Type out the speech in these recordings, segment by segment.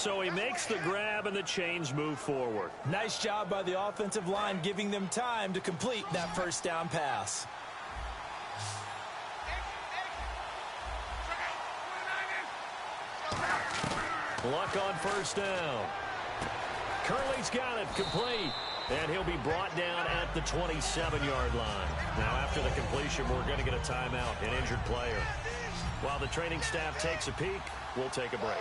So he makes the grab and the chains move forward. Nice job by the offensive line giving them time to complete that first down pass. Luck on first down. Curley's got it complete. And he'll be brought down at the 27-yard line. Now, after the completion, we're going to get a timeout, an injured player. While the training staff takes a peek, we'll take a break.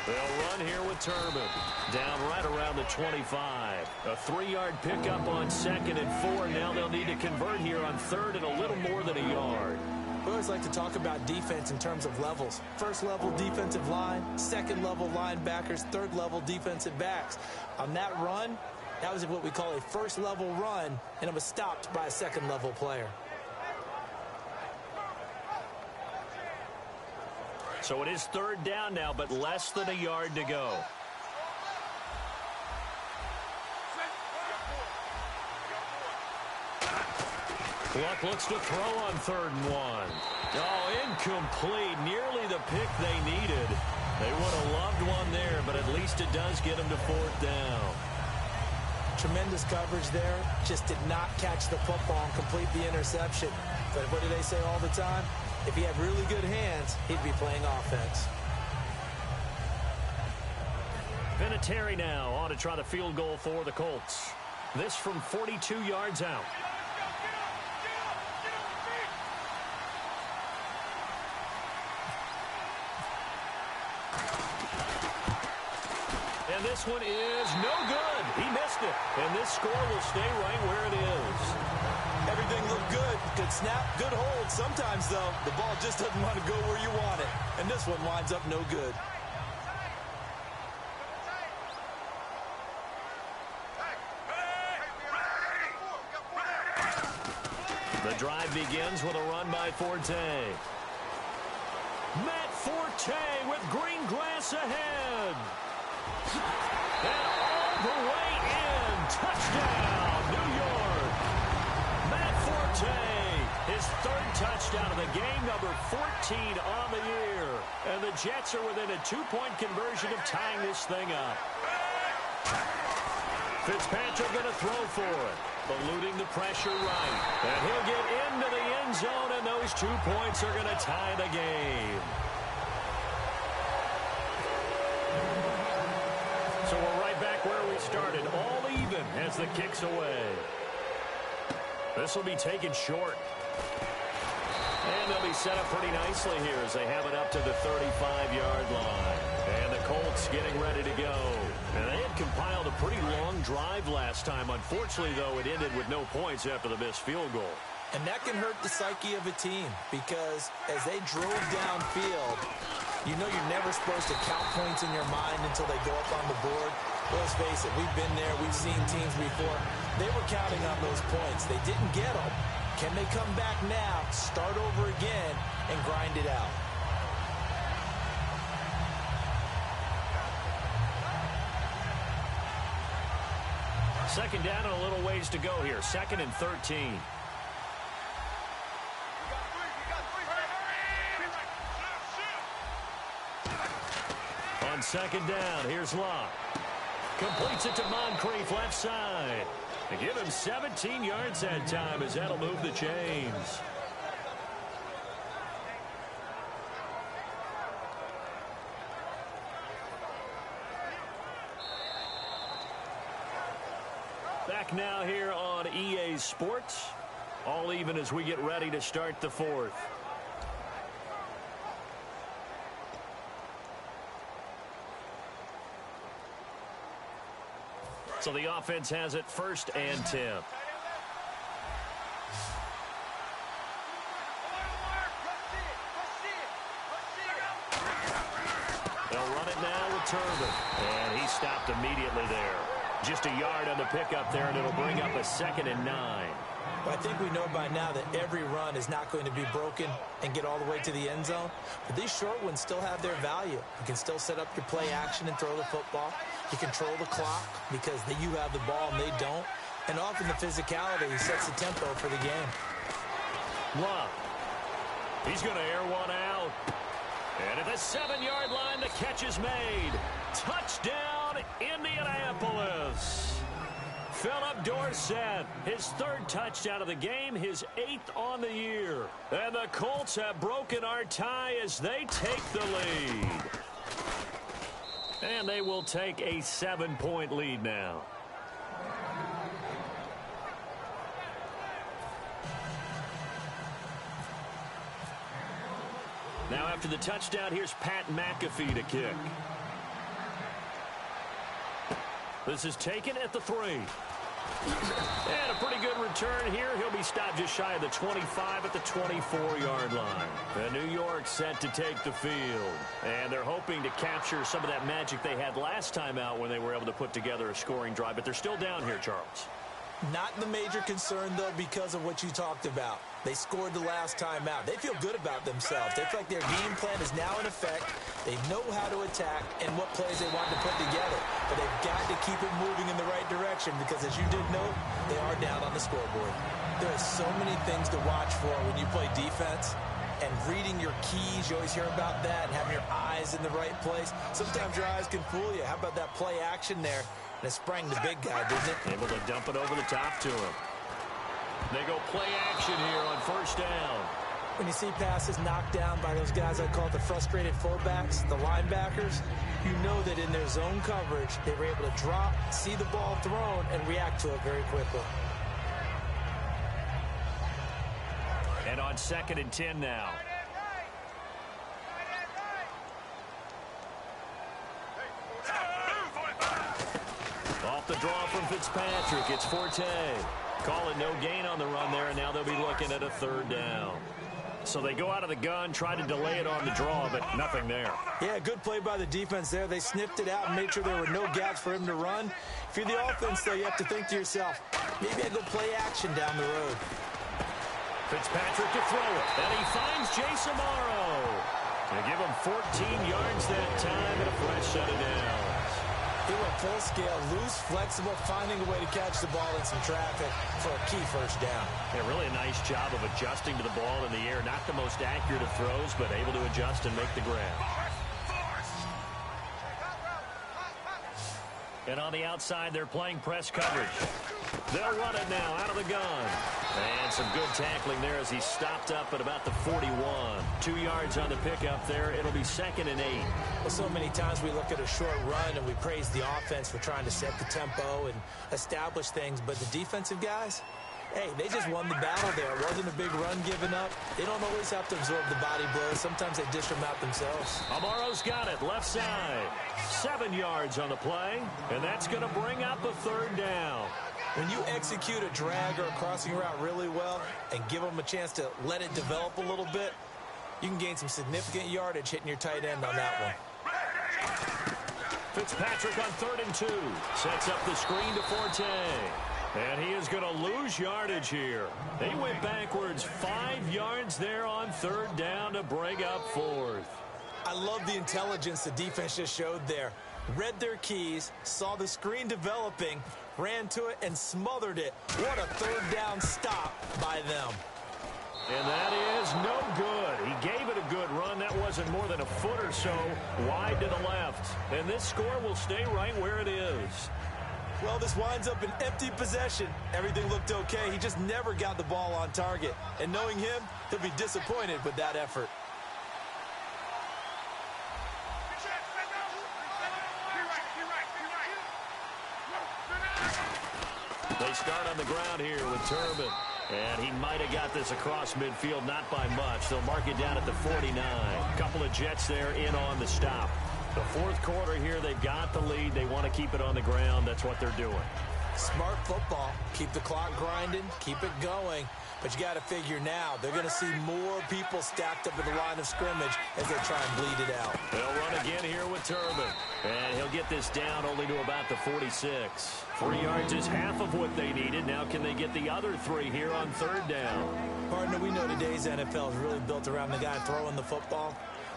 They'll run here with Turbin. Down right around the 25. A 3-yard pickup on 2nd and 4. Now they'll need to convert here on 3rd and a little more than a yard. We always like to talk about defense in terms of levels. First level defensive line, second level linebackers, third level defensive backs. On that run, that was what we call a first level run, and it was stopped by a second level player. So it is 3rd down now, but less than a yard to go. Luck looks to throw on 3rd and 1. Oh, incomplete. Nearly the pick they needed. They would have loved one there, but at least it does get them to 4th down. Tremendous coverage there. Just did not catch the football and complete the interception. But what do they say all the time? If he had really good hands, he'd be playing offense. Vinatieri now on to try the field goal for the Colts. This from 42 yards out. And this one is no good. He missed it. And this score will stay right where it is. Everything looked good. Good snap, good hold. Sometimes, though, the ball just doesn't want to go where you want it. And this one winds up no good. The drive begins with a run by Forte. Matt Forte with green grass ahead. And all the way in. Touchdown, New York. Matt Forte, his 3rd touchdown of the game, number 14 on the year. And the Jets are within a 2-point conversion of tying this thing up. Fitzpatrick going to throw for it. Eluding the pressure right. And he'll get into the end zone, and those 2 points are going to tie the game. So we're right back where we started, all even as the kick's away. This will be taken short. And they'll be set up pretty nicely here as they have it up to the 35-yard line. And the Colts getting ready to go. And they had compiled a pretty long drive last time. Unfortunately, though, it ended with no points after the missed field goal. And that can hurt the psyche of a team because as they drove downfield, you know you're never supposed to count points in your mind until they go up on the board. Let's face it, we've been there. We've seen teams before. They were counting on those points. They didn't get them. Can they come back now, start over again, and grind it out? Second down and a little ways to go here. 2nd and 13. On 2nd down, here's Locke. Completes it to Moncrief, left side. They give him 17 yards that time as that'll move the chains. Back now here on EA Sports. All even as we get ready to start the 4th. So the offense has it 1st and 10. They'll run it now with Turbin. And he stopped immediately there. Just a yard on the pickup there, and it'll bring up a 2nd and 9. But I think we know by now that every run is not going to be broken and get all the way to the end zone. But these short ones still have their value. You can still set up your play action and throw the football. You control the clock because you have the ball and they don't. And often the physicality sets the tempo for the game. Love. He's going to air one out. And at the 7-yard line, the catch is made. Touchdown, Indianapolis. Philip Dorsett, his 3rd touchdown of the game, his 8th on the year. And the Colts have broken our tie as they take the lead. And they will take a 7-point lead now. Now after the touchdown, here's Pat McAfee to kick. This is taken at the 3. And a pretty good return here. He'll be stopped just shy of the 25 at the 24-yard line. And New York set to take the field. And they're hoping to capture some of that magic they had last time out when they were able to put together a scoring drive. But they're still down here, Charles. Not the major concern, though, because of what you talked about. They scored the last time out. They feel good about themselves. They feel like their game plan is now in effect. They know how to attack and what plays they want to put together. But they've got to keep it moving in the right direction because, as you did note, they are down on the scoreboard. There are so many things to watch for when you play defense. And reading your keys, you always hear about that, and having your eyes in the right place. Sometimes your eyes can fool you. How about that play action there? And it sprang the big guy, didn't it? Able to dump it over the top to him. They go play action here on 1st down. When you see passes knocked down by those guys I call the frustrated fullbacks, the linebackers, you know that in their zone coverage, they were able to drop, see the ball thrown, and react to it very quickly. And on 2nd and 10 now. Off the draw from Fitzpatrick, it's Forte. Call it no gain on the run there, and now they'll be looking at a 3rd down. So they go out of the gun, try to delay it on the draw, but nothing there. Yeah, good play by the defense there. They sniffed it out and made sure there were no gaps for him to run. If you're the offense, though, you have to think to yourself, maybe I go play action down the road. Fitzpatrick to throw it, and he finds Jason Morrow. They give him 14 yards that time and a fresh set of downs. He went full scale, loose, flexible, finding a way to catch the ball in some traffic for a key 1st down. Yeah, really a nice job of adjusting to the ball in the air. Not the most accurate of throws, but able to adjust and make the grab. And on the outside, they're playing press coverage. They'll run it now out of the gun. And some good tackling there as he stopped up at about the 41. 2 yards on the pickup there. It'll be 2nd and 8. Well, so many times we look at a short run and we praise the offense for trying to set the tempo and establish things. But the defensive guys, hey, they just won the battle there. It wasn't a big run given up. They don't always have to absorb the body blows. Sometimes they dish them out themselves. Amaro's got it, left side. 7 yards on the play, and that's going to bring up a 3rd down. When you execute a drag or a crossing route really well and give them a chance to let it develop a little bit, you can gain some significant yardage hitting your tight end on that one. Fitzpatrick on 3rd and 2. Sets up the screen to Forte. And he is going to lose yardage here. They went backwards 5 yards there on 3rd down to bring up 4th. I love the intelligence the defense just showed there. Read their keys, saw the screen developing, ran to it, and smothered it. What a 3rd down stop by them. And that is no good. He gave it a good run. That wasn't more than a foot or so wide to the left. And this score will stay right where it is. Well, this winds up an empty possession. Everything looked okay. He just never got the ball on target. And knowing him, he'll be disappointed with that effort. They start on the ground here with Turbin. And he might have got this across midfield, not by much. They'll mark it down at the 49. Couple of Jets there in on the stop. The 4th quarter here, they've got the lead. They want to keep it on the ground. That's what they're doing. Smart football. Keep the clock grinding. Keep it going. But you got to figure now, they're going to see more people stacked up at the line of scrimmage as they try and bleed it out. They'll run again here with Turbin. And he'll get this down only to about the 46. 3 yards is half of what they needed. Now can they get the other 3 here on 3rd down? Partner, we know today's NFL is really built around the guy throwing the football.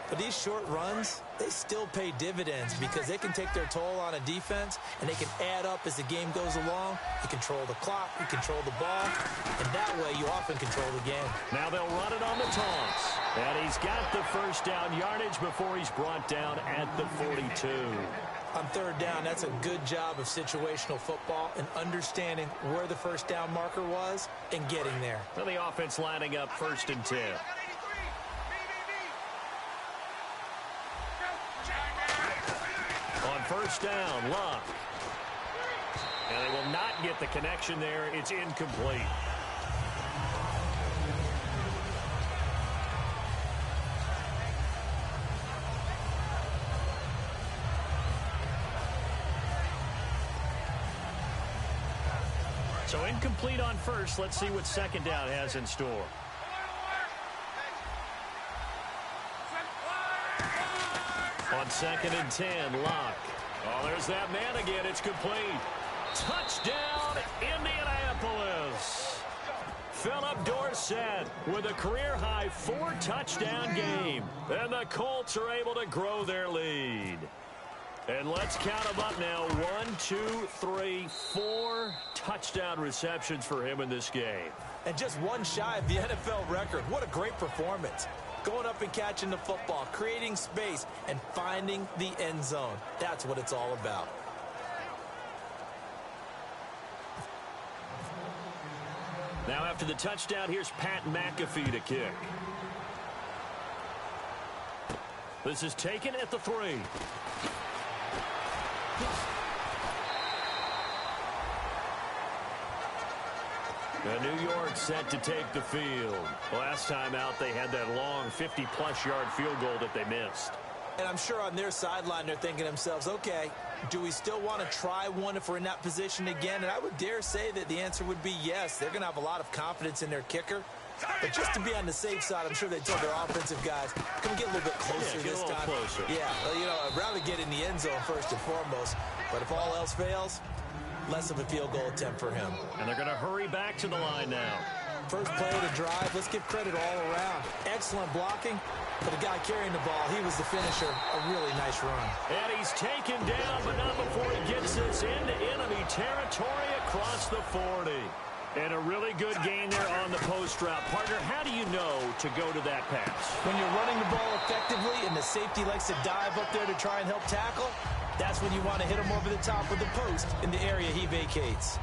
But these short runs, they still pay dividends because they can take their toll on a defense and they can add up as the game goes along. You control the clock, you control the ball, and that way you often control the game. Now they'll run it on the taunts. And he's got the first down yardage before he's brought down at the 42. On third down, that's a good job of situational football and understanding where the first down marker was and getting there. Well, the offense lining up 1st and 10. On first down, Luck. And they will not get the connection there. It's incomplete. So incomplete on first. Let's see what second down has in store. On 2nd and 10, Luck. Oh, there's that man again. It's complete. Touchdown, Indianapolis. Philip Dorsett with a career-high 4-touchdown game. And the Colts are able to grow their lead. And let's count them up now. 1, 2, 3, 4 touchdown receptions for him in this game. And just one shy of the NFL record. What a great performance. Going up and catching the football, creating space, and finding the end zone. That's what it's all about. Now after the touchdown, here's Pat McAfee to kick. This is taken at the 3. New York set to take the field. Last time out, they had that long 50-plus yard field goal that they missed. And I'm sure on their sideline, they're thinking to themselves, okay, do we still want to try one if we're in that position again? And I would dare say that the answer would be yes. They're going to have a lot of confidence in their kicker. But just to be on the safe side, I'm sure they told their offensive guys, can we get a little bit closer this time? Closer. Yeah, well, you know, I'd rather get in the end zone first and foremost. But if all else fails, less of a field goal attempt for him. And they're going to hurry back to the line now. First play of the drive, let's give credit all around. Excellent blocking, but the guy carrying the ball, he was the finisher. A really nice run. And he's taken down, but not before he gets this into enemy territory across the 40. And a really good gain there on the post route. Partner, how do you know to go to that pass? When you're running the ball effectively and the safety likes to dive up there to try and help tackle, that's when you want to hit him over the top of the post in the area he vacates.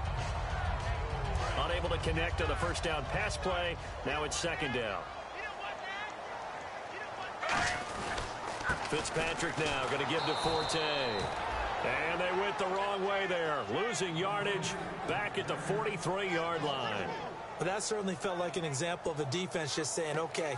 Unable to connect on the first down pass play. Now it's 2nd down. Fitzpatrick now going to give to Forte. And they went the wrong way there. Losing yardage back at the 43-yard line. But that certainly felt like an example of a defense just saying, okay,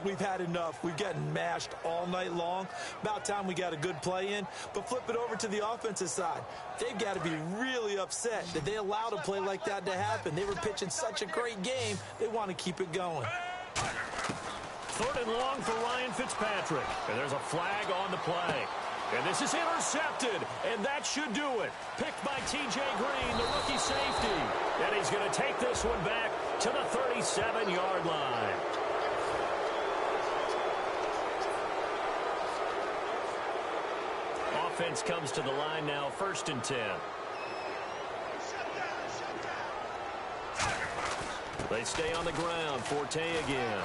we've had enough. We've gotten mashed all night long. About time we got a good play in. But flip it over to the offensive side. They've got to be really upset that they allowed a play like that to happen. They were pitching such a great game, they want to keep it going. 3rd and long for Ryan Fitzpatrick. And there's a flag on the play. And this is intercepted, and that should do it. Picked by T.J. Green, the rookie safety. And he's going to take this one back to the 37-yard line. Offense comes to the line now, 1st and 10. They stay on the ground. Forte again.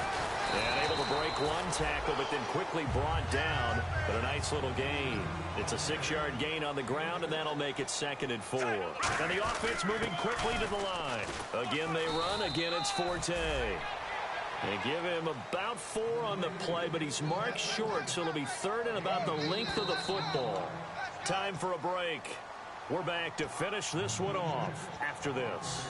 And able to break one tackle, but then quickly brought down. But a nice little gain. It's a 6-yard gain on the ground, and that'll make it 2nd and 4. And the offense moving quickly to the line. Again, they run. Again, it's Forte. They give him about 4 on the play, but he's marked short, so it'll be 3rd and about the length of the football. Time for a break. We're back to finish this one off after this.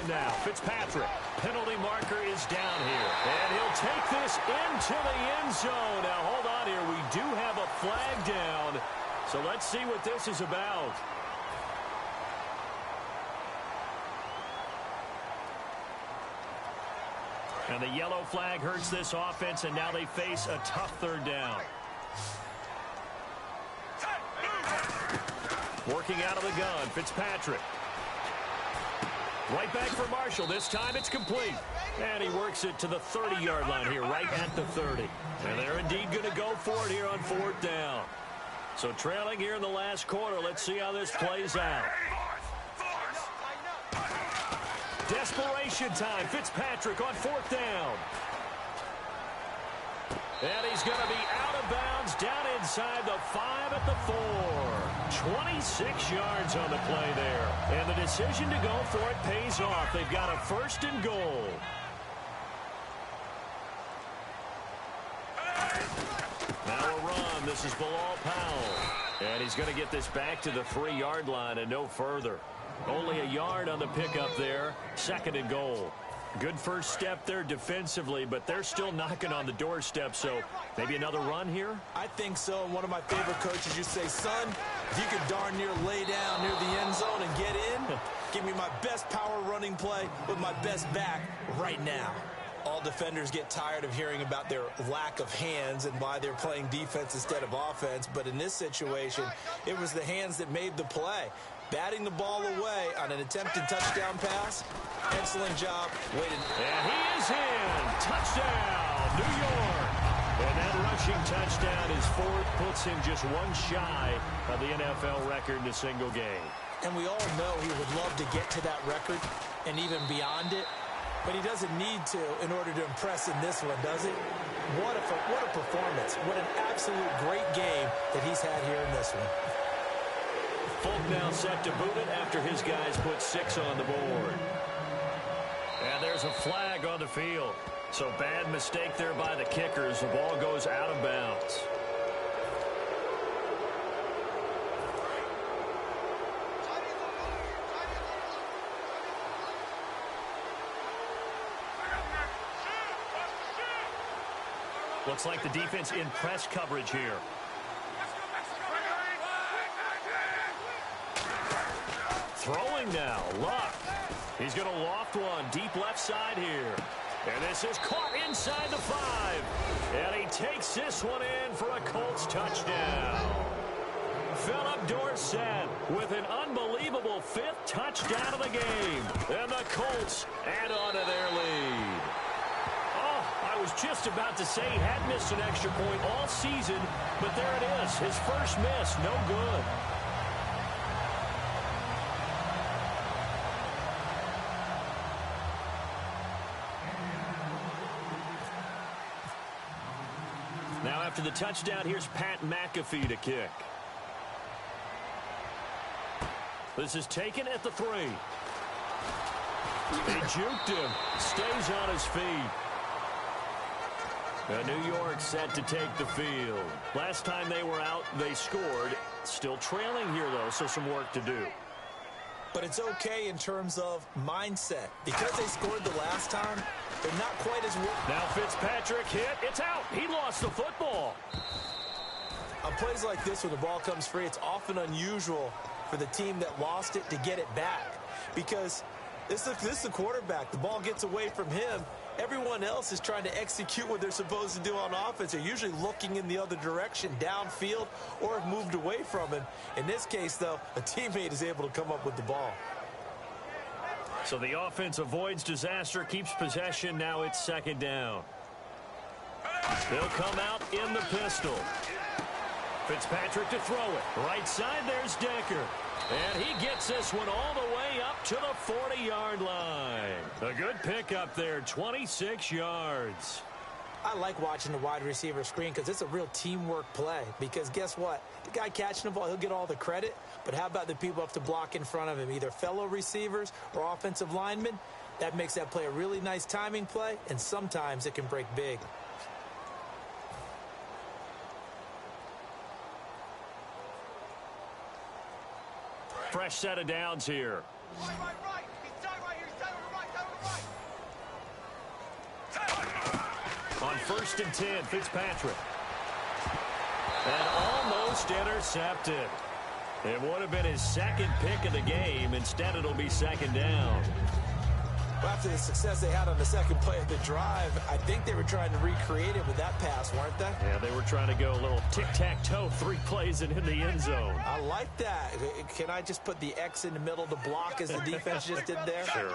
Now, Fitzpatrick. Penalty marker is down here. And he'll take this into the end zone. Now, hold on here. We do have a flag down. So let's see what this is about. And the yellow flag hurts this offense, and now they face a tough 3rd down. Working out of the gun, Fitzpatrick. Right back for Marshall. This time it's complete. And he works it to the 30-yard line here, right at the 30. And they're indeed going to go for it here on 4th down. So trailing here in the last quarter. Let's see how this plays out. Desperation time. Fitzpatrick on 4th down. And he's going to be out of bounds down inside the 5 at the 4. 26 yards on the play there. And the decision to go for it pays off. They've got a 1st and goal. Now a run. This is Bilal Powell. And he's going to get this back to the 3-yard line and no further. Only a yard on the pickup there. 2nd and goal. Good first step there defensively, but they're still knocking on the doorstep, so maybe another run here? I think so. One of my favorite coaches, you say, son, if you could darn near lay down near the end zone and get in, give me my best power running play with my best back right now. All defenders get tired of hearing about their lack of hands and why they're playing defense instead of offense, but in this situation, it was the hands that made the play. Batting the ball away on an attempted touchdown pass. Excellent job. And he is in. Touchdown, New York. And that rushing touchdown is 4th, puts him just one shy of the NFL record in a single game. And we all know he would love to get to that record and even beyond it, but he doesn't need to in order to impress in this one, does it? What a performance. What an absolute great game that he's had here in this one. Folk now set to boot it after his guys put 6 on the board. And there's a flag on the field. So bad mistake there by the kickers. The ball goes out of bounds. Looks like the defense in press coverage here. Throwing now, Luck. He's going to loft one deep left side here. And this is caught inside the 5. And he takes this one in for a Colts touchdown. Philip Dorsett with an unbelievable 5th touchdown of the game. And the Colts add on to their lead. Oh, I was just about to say he had missed an extra point all season, but there it is. His first miss, no good. Now after the touchdown, here's Pat McAfee to kick. This is taken at the 3. He juked him. Stays on his feet. Now New York set to take the field. Last time they were out, they scored. Still trailing here, though, so some work to do. But it's okay in terms of mindset. Because they scored the last time, they're not quite as... Now Fitzpatrick hit. It's out. He lost the football. On plays like this, when the ball comes free, it's often unusual for the team that lost it to get it back. Because this is the quarterback. The ball gets away from him. Everyone else is trying to execute what they're supposed to do on offense. They're usually looking in the other direction, downfield, or have moved away from him. In this case, though, a teammate is able to come up with the ball. So the offense avoids disaster, keeps possession. Now it's 2nd down. They'll come out in the pistol. Fitzpatrick to throw it. Right side, there's Decker. And he gets this one all the way up to the 40-yard line. A good pickup there, 26 yards. I like watching the wide receiver screen because it's a real teamwork play. Because guess what? The guy catching the ball, he'll get all the credit. But how about the people have to block in front of him, either fellow receivers or offensive linemen? That makes that play a really nice timing play, and sometimes it can break big. Fresh set of downs here. Right. He's down right here. He's down on the right. On 1st and 10, Fitzpatrick. And almost intercepted. It would have been his 2nd pick of the game. Instead, it'll be 2nd down. Well, after the success they had on the 2nd play of the drive, I think they were trying to recreate it with that pass, weren't they? Yeah, they were trying to go a little tic-tac-toe, 3 plays and in the end zone. I like that. Can I just put the X in the middle to block as the defense just did there? Sure.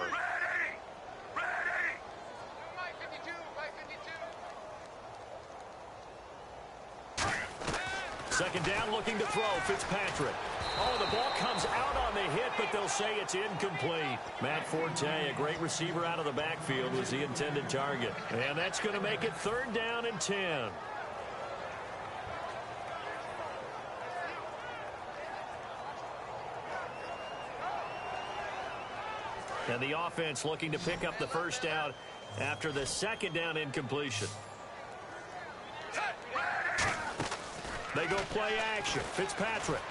Second down, looking to throw. Fitzpatrick. Oh, the ball comes out on the hit, but they'll say it's incomplete. Matt Forte, a great receiver out of the backfield, was the intended target. And that's going to make it 3rd down and 10. And the offense looking to pick up the first down after the 2nd down incompletion. They go play action. Fitzpatrick.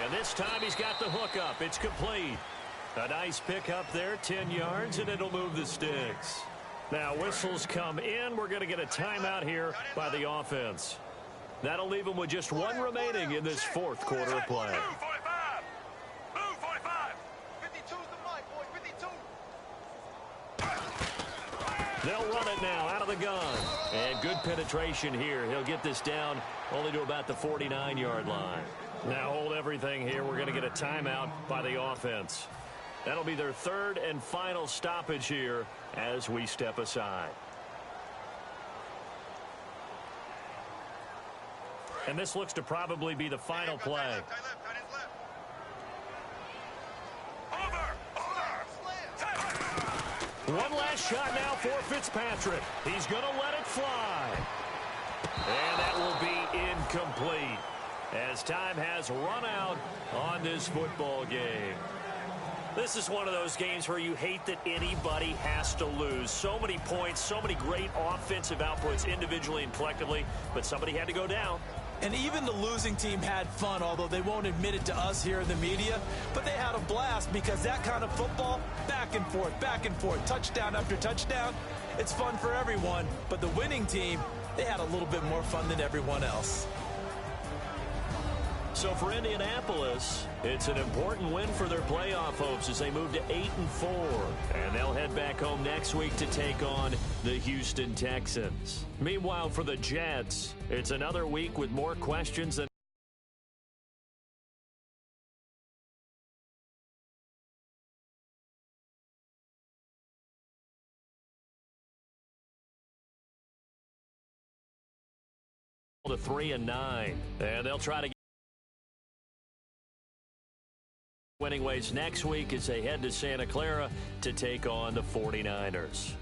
And this time he's got the hook up. It's complete. A nice pick up there, 10 yards, and it'll move the sticks. Now whistles come in. We're going to get a timeout here by the offense. That'll leave them with just 1 remaining in this 4th quarter of play. They'll run it now out of the gun. And good penetration here. He'll get this down only to about the 49-yard line. Now hold everything here. We're going to get a timeout by the offense. That'll be their 3rd and final stoppage here as we step aside. And this looks to probably be the final play. One last shot now for Fitzpatrick. He's going to let it fly. And that will be incomplete as time has run out on this football game. This is one of those games where you hate that anybody has to lose. So many points, so many great offensive outputs individually and collectively, but somebody had to go down. And even the losing team had fun, although they won't admit it to us here in the media. But they had a blast because that kind of football, back and forth, touchdown after touchdown, it's fun for everyone. But the winning team, they had a little bit more fun than everyone else. So for Indianapolis, it's an important win for their playoff hopes as they move to 8-4. And they'll head back home next week to take on the Houston Texans. Meanwhile, for the Jets, it's another week with more questions than to 3-9. And they'll try to get winning ways next week as they head to Santa Clara to take on the 49ers.